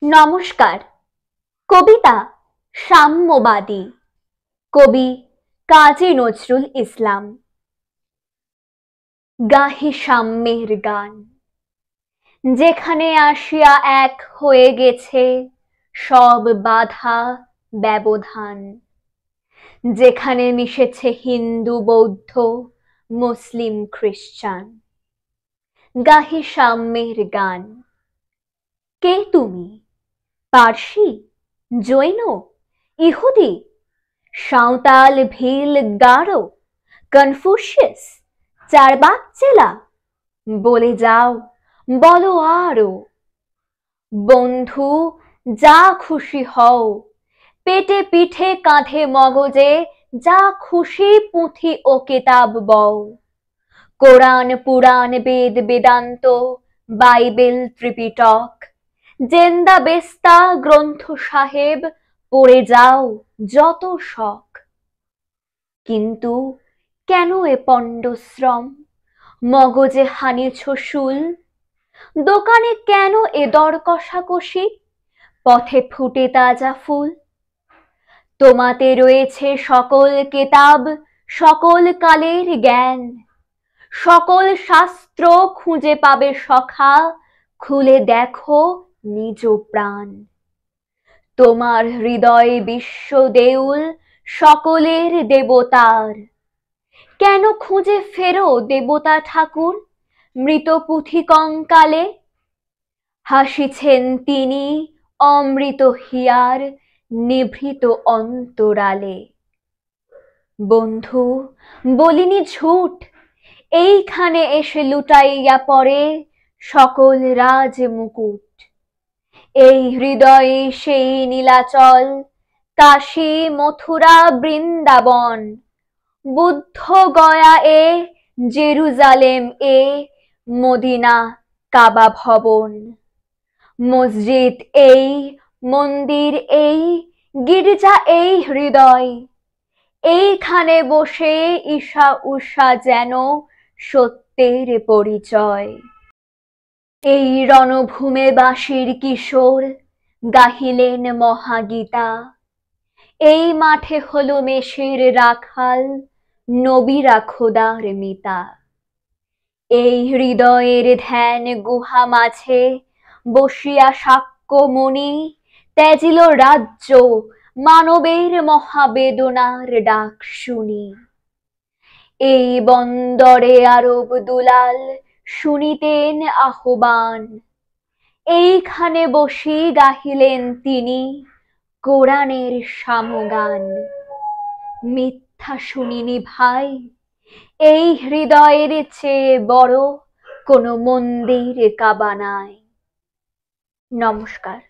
নমস্কার। কবিতা সাম্যবাদী, কবি কাজী নজরুল ইসলাম। গাহি সাম্যের গান, যেখানে আসিয়া এক হয়ে গেছে সব বাধা ব্যবধান, যেখানে মিশেছে হিন্দু বৌদ্ধ মুসলিম খ্রিস্টান। গাহি সাম্যের গান। কে তুমি? পার্সি, জৈন, ইহুদি, সাঁওতাল, ভিল, গারো, কনফুসিয়াস, চারবাক চেলা? বলে যাও, বলো আরো। বন্ধু, যা খুশি হও, পেটে পিঠে কাঁধে মগজে যা খুশি পুঁথি ও কিতাব বও। কোরআন, পুরাণ, বেদ, বেদান্ত, বাইবেল, ত্রিপিটক, জেন্দা বেস্তা গ্রন্থ সাহেব পড়ে যাও যত শখ। কিন্তু কেন এ পণ্ডশ্রম? মগজে হানিছ শুল? দোকানে কেন এ দর কষাকষি? পথে ফুটে তাজা ফুল? তোমাতে রয়েছে সকল কেতাব, সকল কালের জ্ঞান, সকল শাস্ত্র খুঁজে পাবে সখা, খুলে দেখো নিজ প্রাণ। তোমার হৃদয় বিশ্ব দেউল, সকলের দেবতার। কেন খুঁজে ফেরো দেবতা ঠাকুর মৃত পুঁথি কঙ্কালে? হাসিছেন তিনি অমৃত হিয়ার নিভৃত অন্তরালে। বন্ধু, বলিনি ঝুট, এইখানে এসে লুটাইয়া পড়ে সকল রাজ মুকুট। এই হৃদয়ে সেই নীলাচল, কাশী, মথুরা, বৃন্দাবন, বুদ্ধ গয়া এ, জেরুজালেম এ, মদিনা, কাবা ভবন। মসজিদ এই, মন্দির এই, গির্জা এই হৃদয়। এইখানে বসে ঈশা উষা যেন সত্যের পরিচয়। এই রণভূমে বাঁশির কিশোর গাহিলেন মহাগীতা। এই মাঠে হলো মেষের রাখাল, নবীরা খোদার মিতা। এই হৃদয়ের ধ্যান গুহা মাঝে বসিয়া শাক্যমুনি ত্যাজিল রাজ্য, মানবের মহাবেদনার ডাক শুনি। এই বন্দরে আরব দুলাল শুনিতেন আহ্বান, এইখানে বসি গাহিলেন তিনি কোরআনের সামগান। মিথ্যা শুনিনি ভাই, এই হৃদয়ের চেয়ে বড় কোনো মন্দির কাবা নাই। নমস্কার।